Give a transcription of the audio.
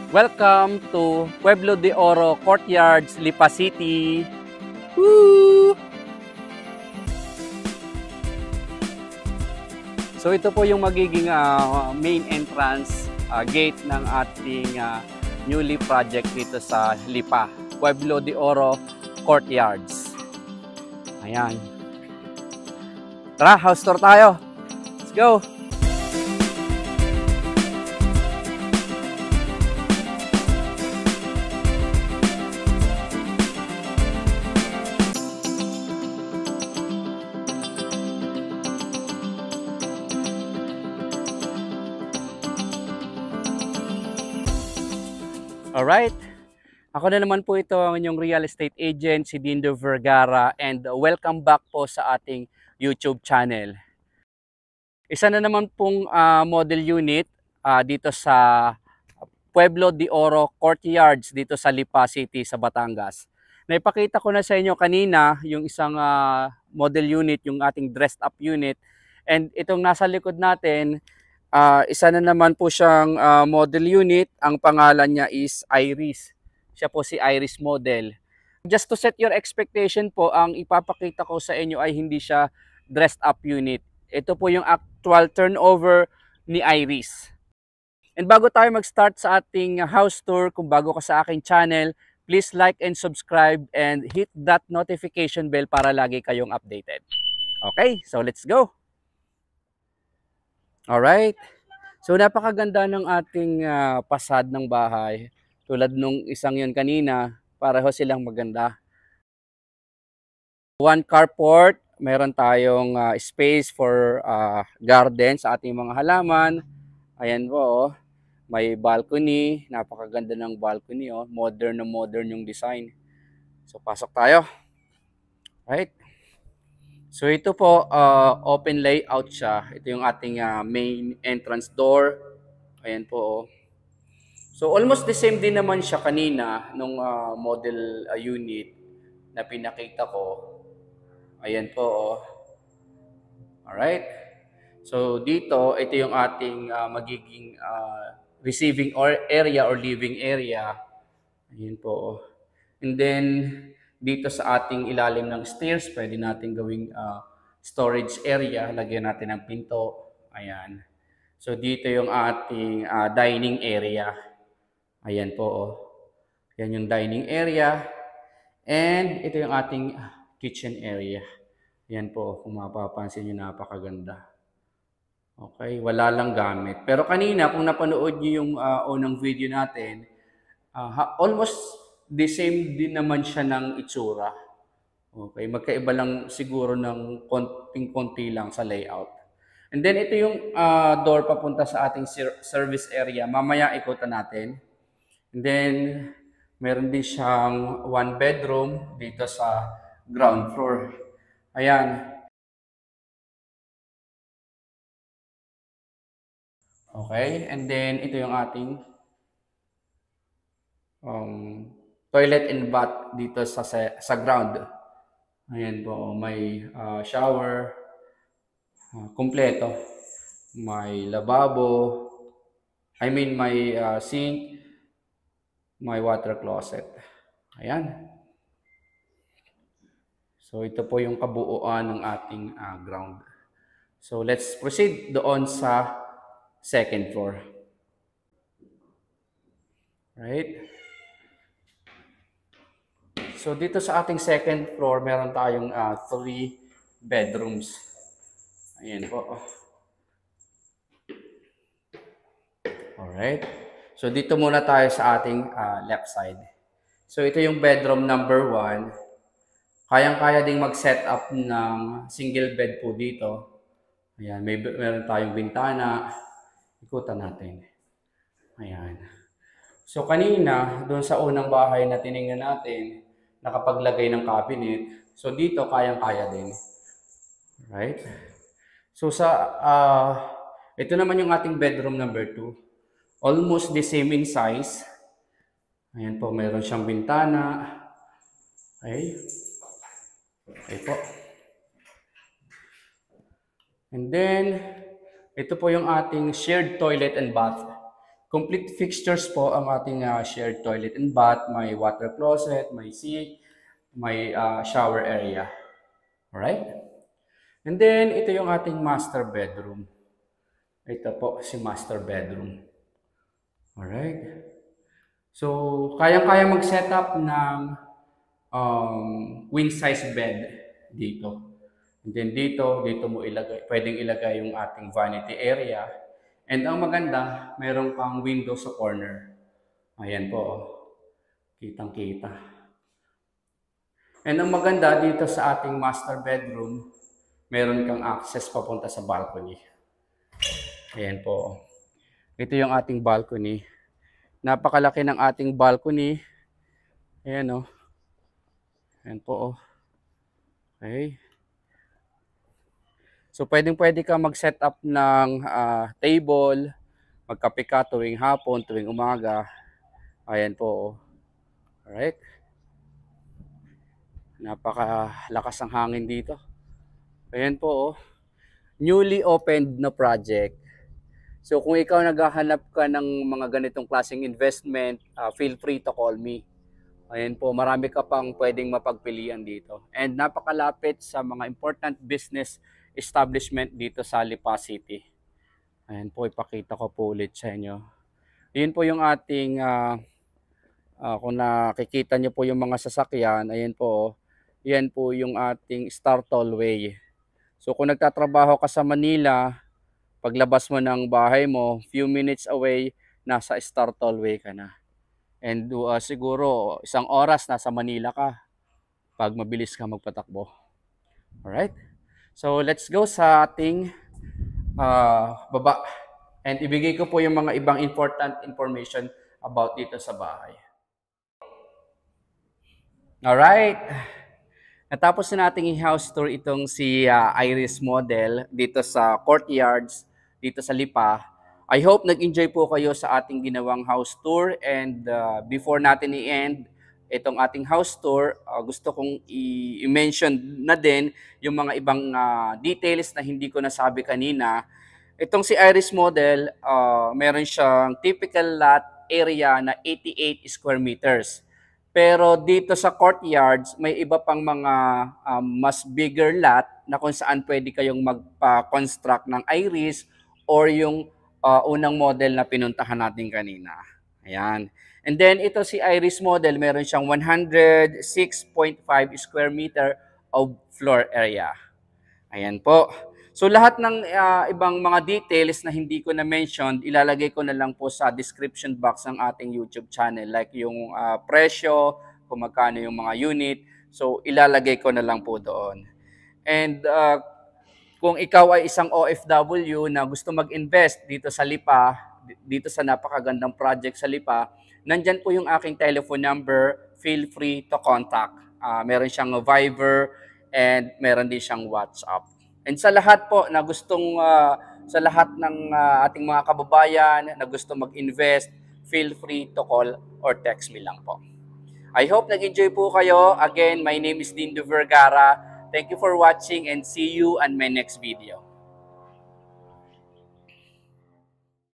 Welcome to Pueblo de Oro Courtyards, Lipa City. Woo! So ito po yung magiging main entrance gate ng ating newly project dito sa Lipa, Pueblo de Oro Courtyards. Ayan. Tara, house tour tayo. Let's go! Alright, ako na naman po ito ang inyong real estate agent, si Dindo Vergara, and welcome back po sa ating YouTube channel. Isa na naman pong model unit dito sa Pueblo de Oro Courtyards dito sa Lipa City sa Batangas. Naipakita ko na sa inyo kanina yung isang model unit, yung ating dressed up unit, and itong nasa likod natin, isa na naman po siyang model unit. Ang pangalan niya is Iris. Siya po si Iris model. Just to set your expectation po, ang ipapakita ko sa inyo ay hindi siya dressed up unit. Ito po yung actual turnover ni Iris. And bago tayo mag-start sa ating house tour, kung bago ka sa aking channel, please like and subscribe and hit that notification bell para lagi kayong updated. Okay, so let's go! Alright, so napakaganda ng ating pasad ng bahay. Tulad nung isang yun kanina, pareho silang maganda. One carport, meron tayong space for garden sa ating mga halaman. Ayan po, may balcony, napakaganda ng balcony, modern na modern yung design. So pasok tayo. Right? So ito po, open layout siya. Ito yung ating main entrance door. Ayan po. So almost the same din naman siya kanina nung model unit na pinakita ko. Ayan po. Alright. So dito, ito yung ating magiging receiving area or living area. Ayan po. And then, dito sa ating ilalim ng stairs, pwede natin gawing storage area. Lagyan natin ng pinto. Ayan. So, dito yung ating dining area. Ayan po. Yan yung dining area. And ito yung ating kitchen area. Ayan po. Kung mapapansin nyo, napakaganda. Okay. Wala lang gamit. Pero kanina, kung napanood nyo yung unang video natin, almost the same din naman siya ng itsura. Okay, magkaiba lang siguro ng konting-konti lang sa layout. And then ito yung door papunta sa ating service area. Mamaya ikutan natin. And then meron din siyang one bedroom dito sa ground floor. Ayan. Okay, and then ito yung ating toilet and bath dito sa ground. Ayan po, may shower, kumpleto. May lababo, may sink, may water closet. Ayan. So ito po yung kabuuan ng ating ground. So let's proceed doon sa second floor. Right? So dito sa ating second floor, meron tayong 3 bedrooms. Ayan po. Alright. So dito muna tayo sa ating left side. So ito yung bedroom number 1. Kayang-kaya ding mag-set up ng single bed po dito. Ayan, meron tayong bintana. Ikutan natin. Ayan. So kanina, doon sa unang bahay na tiningnan natin, nakapaglagay ng cabinet. So dito, kayang-kaya din. Right? So ito naman yung ating bedroom number 2. Almost the same in size. Ayan po, mayroon siyang bintana. Okay. Okay po. And then, ito po yung ating shared toilet and bath. Complete fixtures po ang ating shared toilet and bath. May water closet, may sink, may shower area. Alright? And then, ito yung ating master bedroom. Ito po si master bedroom. Alright? So, kayang-kaya mag-setup ng queen size bed dito. And then dito mo ilagay, pwedeng ilagay yung ating vanity area. And ang maganda, meron kang window sa corner. Ayan po, kitang-kita. And ang maganda dito sa ating master bedroom, meron kang access papunta sa balcony. Ayan po. Ito yung ating balcony. Napakalaki ng ating balcony. Ayan o. Ayan po o. Okay. So, pwede ka mag-set up ng table, magkape ka tuwing hapon, tuwing umaga. Ayan po. Alright. Napakalakas ng hangin dito. Ayan po. Newly opened na project. So, kung ikaw naghahanap ka ng mga ganitong klaseng investment, feel free to call me. Ayan po, marami ka pang pwedeng mapagpilian dito. And napakalapit sa mga important business establishment dito sa Lipa City. Ayan po, ipakita ko po ulit sa inyo. Yun po yung ating, kung nakikita nyo po yung mga sasakyan, ayan po, yan po yung ating Star Tollway. So kung nagtatrabaho ka sa Manila, paglabas mo ng bahay mo, few minutes away, nasa Star Tollway ka na. And siguro, isang oras nasa Manila ka pag mabilis ka magpatakbo. Alright? So, let's go sa ating baba. And ibigay ko po yung mga ibang important information about dito sa bahay. Alright. Natapos na nating i-house tour itong si Iris Model dito sa Courtyards, dito sa Lipa. I hope nag-enjoy po kayo sa ating ginawang house tour. And before natin i-end itong ating house tour, gusto kong i-mention na din yung mga ibang details na hindi ko nasabi kanina. Itong si Iris Model, meron siyang typical lot area na 88 square meters. Pero dito sa Courtyards, may iba pang mga mas bigger lot na kung saan pwede kayong magpa-construct ng Iris or yung unang model na pinuntahan natin kanina. Ayan. And then ito si Iris Model, meron siyang 106.5 square meter of floor area. Ayan po. So lahat ng ibang mga details na hindi ko na-mention, ilalagay ko na lang po sa description box ng ating YouTube channel. Like yung presyo, kung magkano yung mga unit. So ilalagay ko na lang po doon. And kung ikaw ay isang OFW na gusto mag-invest dito sa Lipa, dito sa napakagandang project sa Lipa, nandyan po yung aking telephone number. Feel free to contact. Meron siyang Viber and meron din siyang WhatsApp. And sa lahat po na gustong, sa lahat ng ating mga kababayan na gusto mag-invest, feel free to call or text me lang po. I hope nag-enjoy po kayo. Again, my name is Dindo Vergara. Thank you for watching and see you on my next video.